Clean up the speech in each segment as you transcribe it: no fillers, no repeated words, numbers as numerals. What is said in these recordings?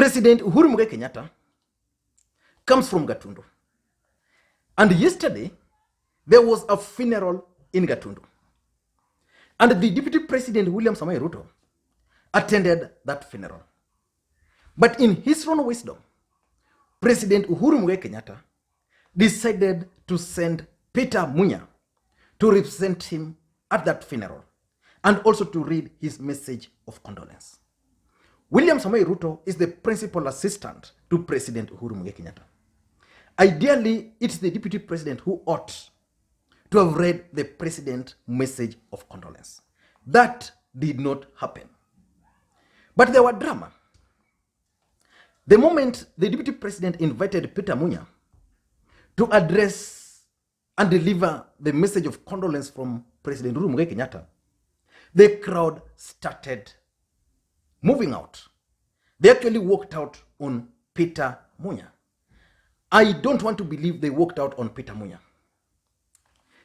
President Uhuru Kenyatta comes from Gatundu. And yesterday, there was a funeral in Gatundu. And the Deputy President William Samoei Ruto attended that funeral. But in his own wisdom, President Uhuru Kenyatta decided to send Peter Munya to represent him at that funeral and also to read his message of condolence. William Samoei Ruto is the principal assistant to President Uhuru Kenyatta. Ideally, it's the deputy president who ought to have read the president's message of condolence. That did not happen. But there was drama. The moment the deputy president invited Peter Munya to address and deliver the message of condolence from President Uhuru Kenyatta, the crowd started moving out. They actually walked out on Peter Munya. I don't want to believe they walked out on Peter Munya.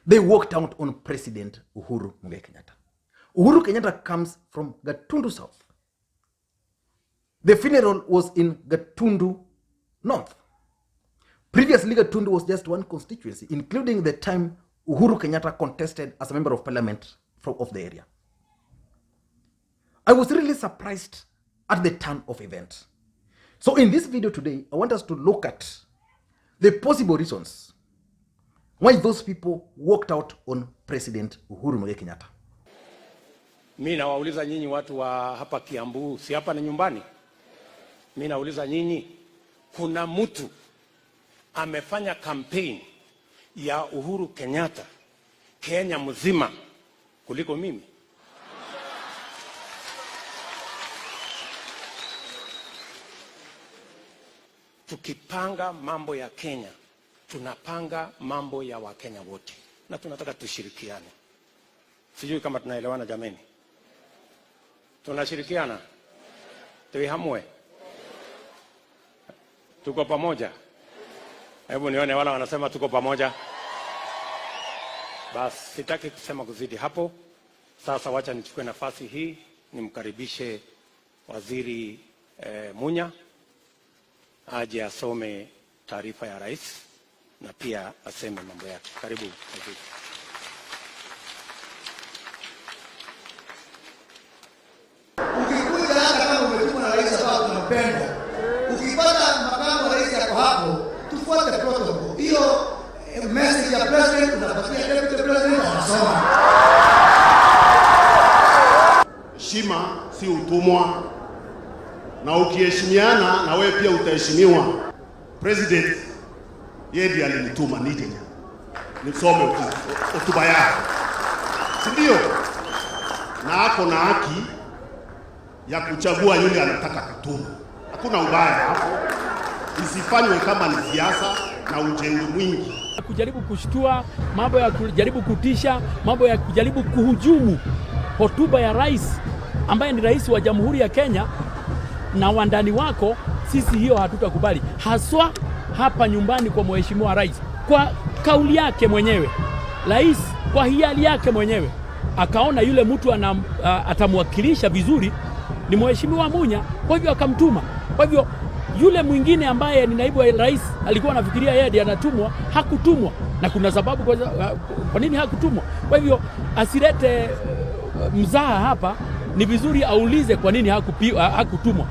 They walked out on President Uhuru Kenyatta. Uhuru Kenyatta comes from Gatundu South. The funeral was in Gatundu North. Previously, Gatundu was just one constituency, including the time Uhuru Kenyatta contested as a member of parliament of the area. I was really surprised at the turn of events. So in this video today, I want us to look at the possible reasons why those people walked out on President Uhuru Kenyatta. Mimi nawauliza nyinyi watu wa hapa Kiambu, si hapa ni nyumbani? Mimi nauliza nyinyi, kuna mtu amefanya campaign ya Uhuru Kenyatta Kenya mzima kuliko mimi? Tukipanga mambo ya Kenya, tunapanga mambo ya Wakenya wote. Na tunataka tushirikiane. Sijui kama tunaelewana jameni. Tunashirikiana? Tuihamwe? Tuko pamoja? Hebu nione wala wanasema tuko pamoja. Basi sitaki kusema kuzidi hapo. Sasa wacha nichukue nafasi hii nimkaribishe Waziri Munya aje asome taarifa ya rais na pia aseme mambo yake. Karibu waziri. Ukikuja hata kama umetumwa na rais ambao tunapenda, ukipata makamu wa rais yako hapo, tufuate protocol. Hiyo message ya president unapatia deputy president anasoma. Heshima si utumwa, na ukiheshimiana na wewe pia utaheshimiwa. President yeye ndiye alinituma nije nisome hotuba yake, si ndio? Na hapo na haki ya kuchagua yule anataka kutuma. Hakuna ubaya hapo, isifanywe kama ni siasa na ujeuri mwingi, kujaribu kushtua, mambo ya kujaribu kutisha, mambo ya kujaribu kuhujumu hotuba ya rais ambaye ni rais wa Jamhuri ya Kenya na wandani wako. Sisi hiyo hatutakubali, haswa hapa nyumbani kwa mheshimiwa rais. Kwa kauli yake mwenyewe rais, kwa hiari yake mwenyewe akaona yule mtu atamwakilisha vizuri ni mheshimiwa Munya, kwa hivyo akamtuma. Kwa hivyo yule mwingine ambaye ni naibu wa rais alikuwa anafikiria yeye ndiye anatumwa, hakutumwa, na kuna sababu kwa nini hakutumwa. Kwa hivyo asilete mzaha hapa, ni vizuri aulize kwa nini hakutumwa.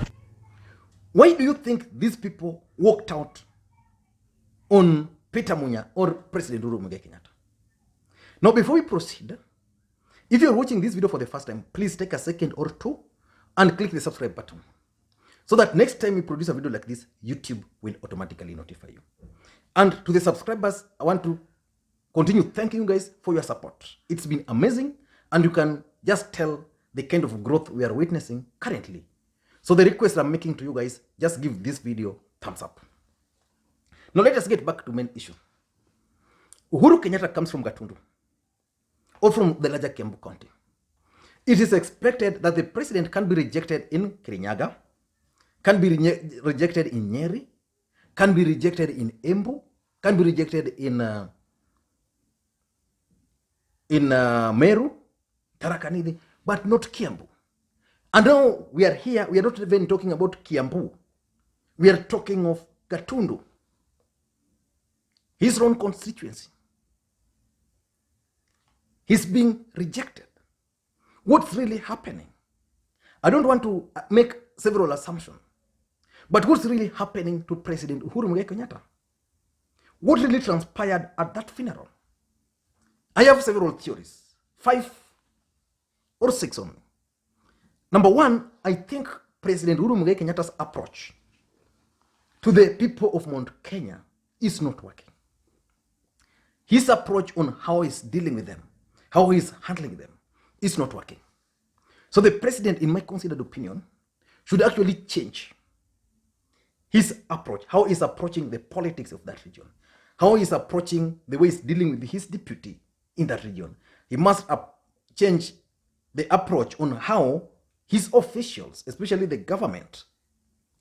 Why do you think these people walked out on Peter Munya or President Uhuru Kenyatta? Now, before we proceed, if you're watching this video for the first time, please take a second or two and click the subscribe button so that next time we produce a video like this, YouTube will automatically notify you. And to the subscribers, I want to continue thanking you guys for your support. It's been amazing, and you can just tell the kind of growth we are witnessing currently. So the request I'm making to you guys, just give this video thumbs up. Now let us get back to main issue. Uhuru Kenyatta comes from Gatundu, or from the larger Kiambu County. It is expected that the president can be rejected in Kirinyaga, can be rejected in Nyeri, can be rejected in Embu, can be rejected in Meru, Tharaka Nithi, but not Kiambu. And now we are here, we are not even talking about Kiambu. We are talking of Gatundu, his own constituency. He's being rejected. What's really happening? I don't want to make several assumptions, but what's really happening to President Uhuru Kenyatta? What really transpired at that funeral? I have several theories, 5 or 6 only. Number one, I think President Uhuru Kenyatta's approach to the people of Mount Kenya is not working. His approach on how he's dealing with them, how he's handling them, is not working. So the president, in my considered opinion, should actually change his approach, how he's approaching the politics of that region, how he's approaching the way he's dealing with his deputy in that region. He must change the approach on how his officials, especially the government,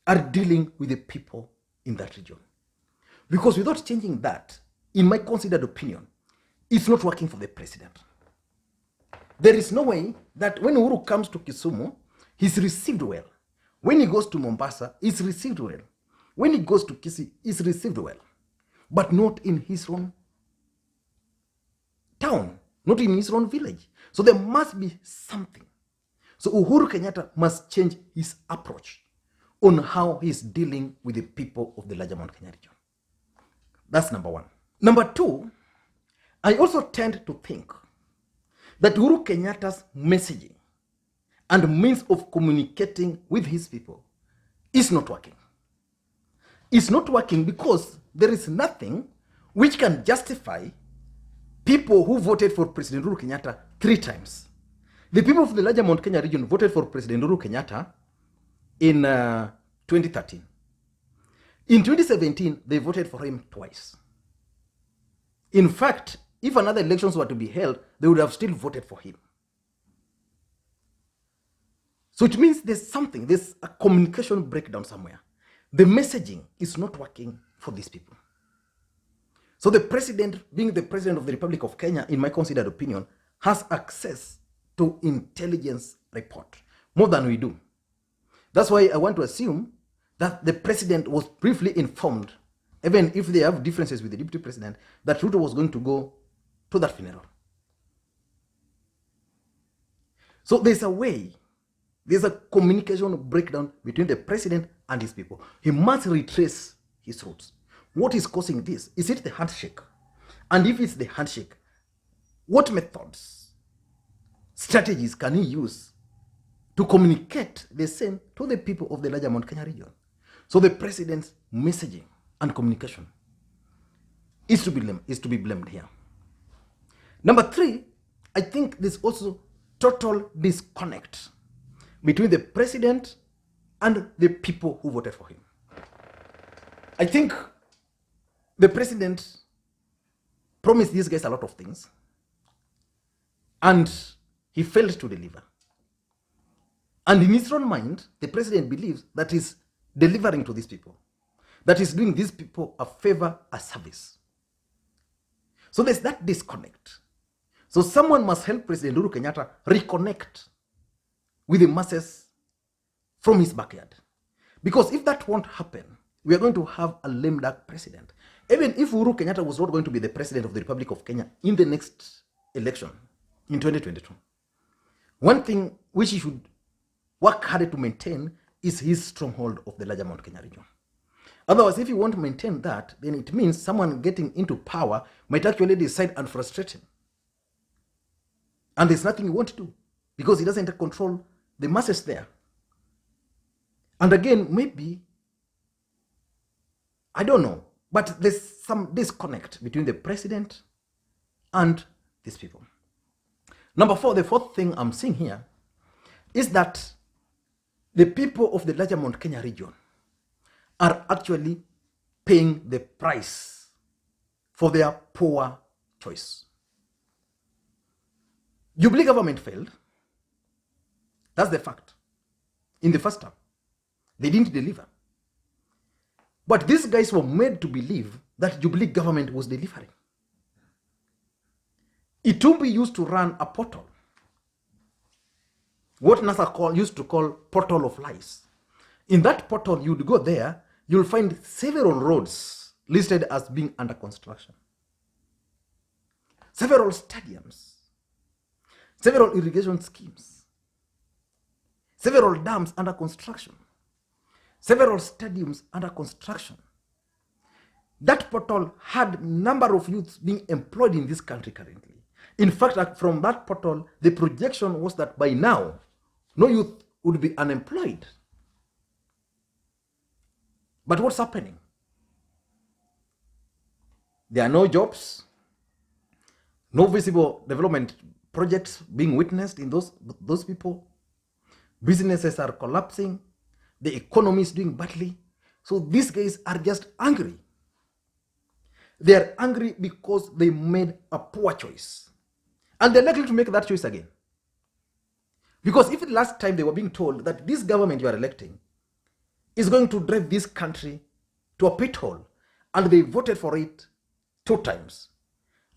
are dealing with the people in that region. Because without changing that, in my considered opinion, it's not working for the president. There is no way that when Uhuru comes to Kisumu, he's received well. When he goes to Mombasa, he's received well. When he goes to Kisii, he's received well. But not in his own town, not in his own village. So there must be something. So Uhuru Kenyatta must change his approach on how he's dealing with the people of the larger Mount Kenya region. That's number one. Number two, I also tend to think that Uhuru Kenyatta's messaging and means of communicating with his people is not working. It's not working because there is nothing which can justify people who voted for President Uhuru Kenyatta 3 times. The people of the larger Mount Kenya region voted for President Uhuru Kenyatta in 2013. In 2017, they voted for him twice. In fact, if another elections were to be held, they would have still voted for him. So it means there's a communication breakdown somewhere. The messaging is not working for these people. So the president, being the president of the Republic of Kenya, in my considered opinion, has access to intelligence report more than we do. That's why I want to assume that the president was briefly informed, even if they have differences with the deputy president, that Ruto was going to go to that funeral. So there's a communication breakdown between the president and his people. He must retrace his roots. What is causing this? Is it the handshake? And if it's the handshake, what methods, strategies can he use to communicate the same to the people of the larger Mount Kenya region? So the president's messaging and communication is to be blamed here. Number 3, I think there's also total disconnect between the president and the people who voted for him. I think the president promised these guys a lot of things and he failed to deliver. And in his own mind, the president believes that he's delivering to these people, that he's doing these people a favor, a service. So there's that disconnect. So someone must help President Uhuru Kenyatta reconnect with the masses from his backyard. Because if that won't happen, we are going to have a lame duck president. Even if Uhuru Kenyatta was not going to be the president of the Republic of Kenya in the next election in 2022, one thing which he should work hard to maintain is his stronghold of the larger Mount Kenya region. Otherwise, if you want to maintain that, then it means someone getting into power might actually decide and frustrate him. And there's nothing he wants to do because he doesn't control the masses there. And again, maybe, I don't know, but there's some disconnect between the president and these people. Number 4, the 4th thing I'm seeing here is that the people of the larger Mount Kenya region are actually paying the price for their poor choice. Jubilee government failed. That's the fact. In the first term, they didn't deliver. But these guys were made to believe that Jubilee government was delivering. It will be used to run a portal. What NASA used to call portal of lies. In that portal, you'd go there, you'll find several roads listed as being under construction, several stadiums, several irrigation schemes, several dams under construction, several stadiums under construction. That portal had number of youths being employed in this country currently. In fact, from that portal, the projection was that by now, no youth would be unemployed. But what's happening? There are no jobs, no visible development projects being witnessed in those people. Businesses are collapsing. The economy is doing badly. So these guys are just angry. They are angry because they made a poor choice. And they're likely to make that choice again. Because if last time they were being told that this government you are electing is going to drive this country to a pit hole, and they voted for it 2 times.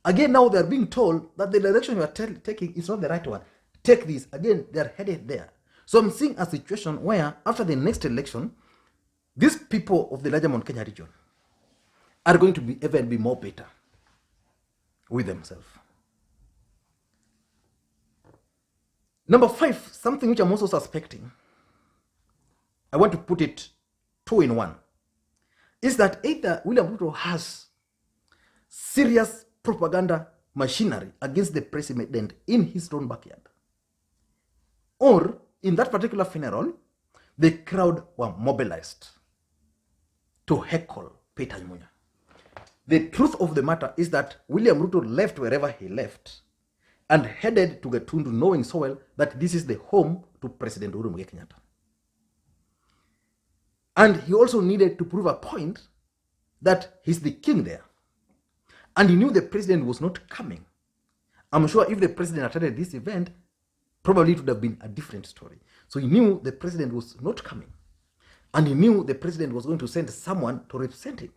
Again, now they're being told that the direction you are taking is not the right one. Take this. Again, they're headed there. So I'm seeing a situation where after the next election, these people of the larger Mount Kenya region are going to be more better with themselves. Number 5, something which I'm also suspecting, I want to put it 2 in 1, is that either William Ruto has serious propaganda machinery against the president in his own backyard, or in that particular funeral, the crowd were mobilized to heckle Peter Munya. The truth of the matter is that William Ruto left wherever he left and headed to Gatundu, knowing so well that this is the home to President Uhuru Kenyatta. And he also needed to prove a point that he's the king there. And he knew the president was not coming. I'm sure if the president attended this event, probably it would have been a different story. So he knew the president was not coming. And he knew the president was going to send someone to represent him.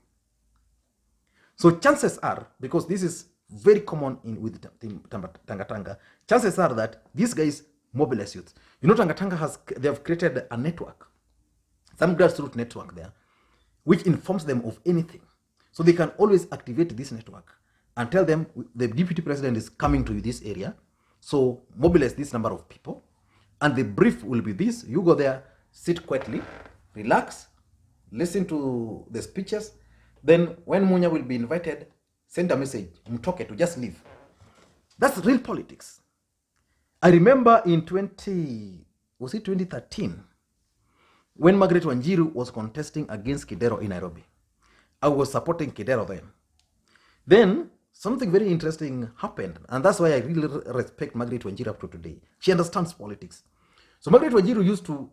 So chances are, because this is very common with Tanga, chances are that these guys mobilize youth. You know, Tanga they have created a network, some grassroots network there, which informs them of anything. So they can always activate this network and tell them the deputy president is coming to this area. So mobilize this number of people. And the brief will be this: you go there, sit quietly, relax, listen to the speeches. Then when Munya will be invited, send a message, mtoke, to just leave. That's real politics. I remember in 2013, when Margaret Wanjiru was contesting against Kidero in Nairobi. I was supporting Kidero then. Then something very interesting happened, and that's why I really respect Margaret Wanjiru up to today. She understands politics. So Margaret Wanjiru used to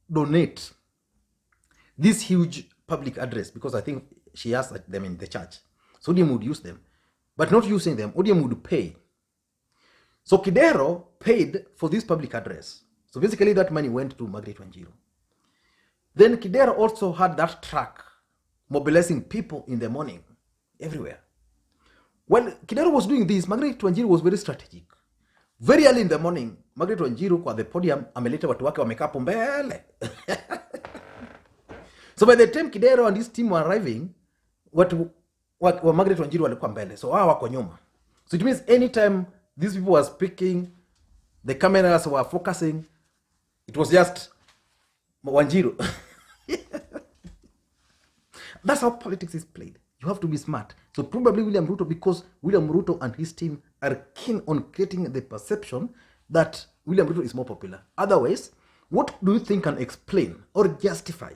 donate this huge public address, because I think she asked them in the church. So ODM would use them, but not using them, ODM would pay. So Kidero paid for this public address. So basically that money went to Margaret Wanjiru. Then Kidero also had that truck mobilizing people in the morning everywhere. While Kidero was doing this, Margaret Wanjiru was very strategic. Very early in the morning, Margaret Wanjiru kwa the podium ameleta watu wake wamekaa hapo mbele. So by the time Kidero and his team were arriving, what Margaret Wanjiru walikuwa mbele. So wao wako nyuma. So it means anytime these people were speaking, the cameras were focusing, it was just Wanjiru. That's how politics is played. You have to be smart. So probably William Ruto, because William Ruto and his team are keen on creating the perception that William Ruto is more popular. Otherwise, what do you think can explain or justify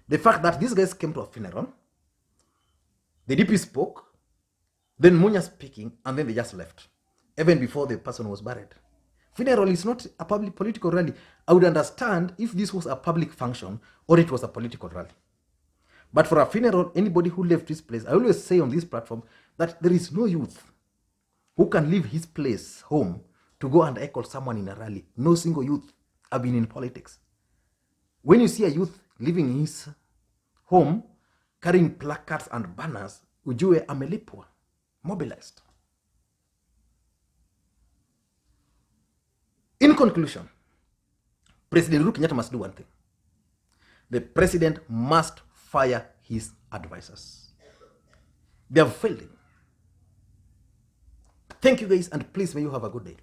the fact that these guys came to a funeral, the DP spoke, then Munya speaking, and then they just left, even before the person was buried? Funeral is not a public political rally. I would understand if this was a public function or it was a political rally. But for a funeral, anybody who left this place, I always say on this platform that there is no youth who can leave his place, home, to go and echo someone in a rally. No single youth have been in politics. When you see a youth leaving his home, carrying placards and banners, ujue amelipwa, mobilized. In conclusion, President Uhuru Kenyatta must do one thing. the president must fire his advisors. They have failed him. Thank you guys, and please may you have a good day.